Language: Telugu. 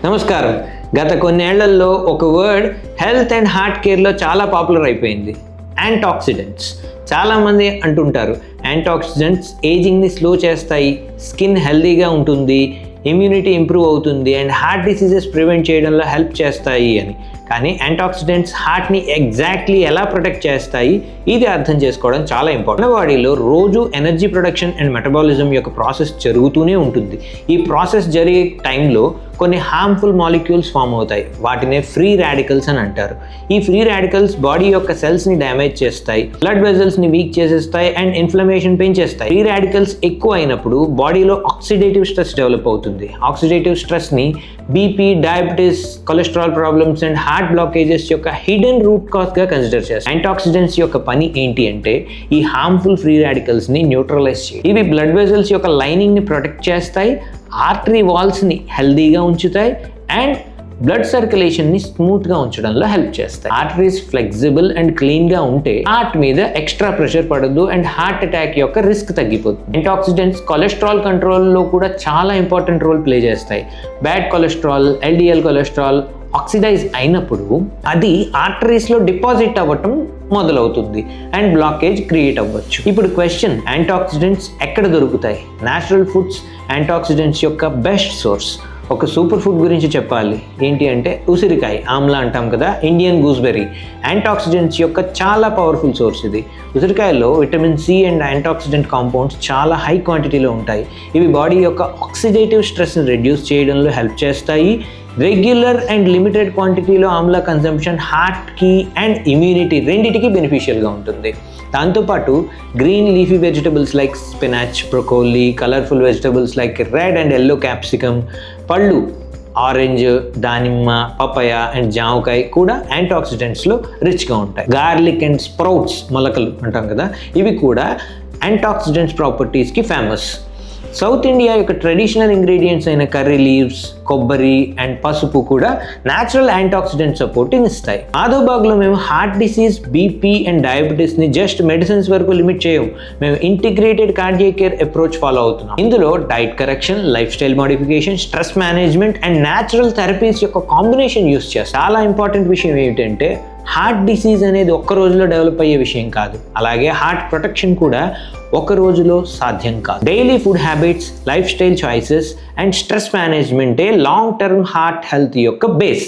నమస్కారం. గత కొన్నేళ్లలో ఒక వర్డ్ హెల్త్ అండ్ హార్ట్ కేర్లో చాలా పాపులర్ అయిపోయింది, యాంటాక్సిడెంట్స్. చాలామంది అంటుంటారు యాంటాక్సిడెంట్స్ ఏజింగ్ని స్లో చేస్తాయి, స్కిన్ హెల్తీగా ఉంటుంది, ఇమ్యూనిటీ ఇంప్రూవ్ అవుతుంది అండ్ హార్ట్ డిసీజెస్ ప్రివెంట్ చేయడంలో హెల్ప్ చేస్తాయి అని. కానీ యాంటాక్సిడెంట్స్ హార్ట్ని ఎగ్జాక్ట్లీ ఎలా ప్రొటెక్ట్ చేస్తాయి ఇది అర్థం చేసుకోవడం చాలా ఇంపార్టెంట్. మన బాడీలో రోజు ఎనర్జీ ప్రొడక్షన్ అండ్ మెటబాలిజం యొక్క ప్రాసెస్ జరుగుతూనే ఉంటుంది. ఈ ప్రాసెస్ జరిగే టైంలో కొన్ని హార్మ్ఫుల్ మాలిక్యూల్స్ ఫామ్ అవుతాయి, వాటినే ఫ్రీ రాడికల్స్ అని అంటారు. ఈ ఫ్రీ రాడికల్స్ బాడీ యొక్క సెల్స్ని డ్యామేజ్ చేస్తాయి, బ్లడ్ వెజల్స్ని వీక్ చేసేస్తాయి అండ్ ఇన్ఫ్లమేషన్ పెంచేస్తాయి. ఫ్రీ రాడికల్స్ ఎక్కువ అయినప్పుడు బాడీలో ఆక్సిడేటివ్ స్ట్రెస్ డెవలప్ అవుతుంది. ఆక్సిడేటివ్ స్ట్రెస్ని BP, diabetes, cholesterol problems and heart blockages యొక్క హిడెన్ రూట్ కాజ్గా కన్సిడర్ చేస్తారు. యాంటాక్సిడెంట్స్ యొక్క పని ఏంటి అంటే ఈ హార్మ్ఫుల్ ఫ్రీ రాడికల్స్ని న్యూట్రలైజ్ చేయడం. ఇవి బ్లడ్ వెజల్స్ యొక్క లైనింగ్ని ప్రొటెక్ట్ చేస్తాయి, ఆర్టరీ వాల్స్ని హెల్దీగా ఉంచుతాయి అండ్ బ్లడ్ సర్క్యులేషన్ని స్మూత్గా ఉంచడంలో హెల్ప్ చేస్తాయి. ఆర్టరీస్ ఫ్లెక్సిబుల్ అండ్ క్లీన్గా ఉంటే హార్ట్ మీద ఎక్స్ట్రా ప్రెషర్ పడదు అండ్ హార్ట్ అటాక్ యొక్క రిస్క్ తగ్గిపోతుంది. యాంటాక్సిడెంట్స్ కొలెస్ట్రాల్ కంట్రోల్లో కూడా చాలా ఇంపార్టెంట్ రోల్ ప్లే చేస్తాయి. Bad cholesterol, LDL cholesterol oxidise అయినప్పుడు అది ఆర్టరీస్లో డిపాజిట్ అవ్వటం మొదలవుతుంది అండ్ బ్లాకేజ్ క్రియేట్ అవ్వచ్చు. ఇప్పుడు క్వశ్చన్, యాంటాక్సిడెంట్స్ ఎక్కడ దొరుకుతాయి? న్యాచురల్ ఫుడ్స్ యాంటాక్సిడెంట్స్ యొక్క బెస్ట్ సోర్స్. ఒక సూపర్ ఫుడ్ గురించి చెప్పాలి, ఏంటి అంటే ఉసిరికాయ, ఆమ్లా అంటాం కదా, ఇండియన్ గూస్బెర్రీ యాంటాక్సిడెంట్స్ యొక్క చాలా పవర్ఫుల్ సోర్స్ ఇది. ఉసిరికాయలో vitamin C and antioxidant compounds చాలా హై క్వాంటిటీలో ఉంటాయి. ఇవి బాడీ యొక్క ఆక్సిడేటివ్ స్ట్రెస్ని రెడ్యూస్ చేయడంలో హెల్ప్ చేస్తాయి. రెగ్యులర్ అండ్ లిమిటెడ్ క్వాంటిటీలో ఆమ్లా కన్సంప్షన్ హార్ట్కి అండ్ ఇమ్యూనిటీ రెండిటికి బెనిఫిషియల్గా ఉంటుంది. దాంతోపాటు green leafy vegetables like spinach, broccoli, colourful vegetables like red and yellow capsicum, పళ్ళు ఆరెంజ్, దానిమ్మ, పపాయ అండ్ జామకాయ కూడా యాంటాక్సిడెంట్స్లో రిచ్గా ఉంటాయి. గార్లిక్ అండ్ స్ప్రౌట్స్, మొలకలు అంటాం కదా, ఇవి కూడా యాంటాక్సిడెంట్స్ ప్రాపర్టీస్కి ఫేమస్. సౌత్ ఇండియా యొక్క ట్రెడిషనల్ ఇంగ్రీడియంట్స్ అయిన కర్రీ లీవ్స్, కొబ్బరి అండ్ పసుపు కూడా న్యాచురల్ యాంటాక్సిడెంట్ సపోర్ట్ని ఇస్తాయి. మాధవబాగ్లో మేము హార్ట్ డిసీజ్, బీపీ అండ్ డయాబెటీస్ని జస్ట్ మెడిసిన్స్ వరకు లిమిట్ చేయము. మేము integrated cardiac care approach follow అవుతున్నాం. ఇందులో diet correction, life style modification, stress management and natural therapies యొక్క కాంబినేషన్ యూస్ చేస్తాం. చాలా ఇంపార్టెంట్ విషయం ఏమిటంటే హార్ట్ డిసీజ్ అనేది ఒక్క రోజులో డెవలప్ అయ్యే విషయం కాదు, అలాగే హార్ట్ ప్రొటెక్షన్ కూడా ఒక రోజులో సాధ్యం కాదు. Daily food habits, life style choices and stress మేనేజ్మెంటే లాంగ్ టర్మ్ హార్ట్ హెల్త్ యొక్క బేస్.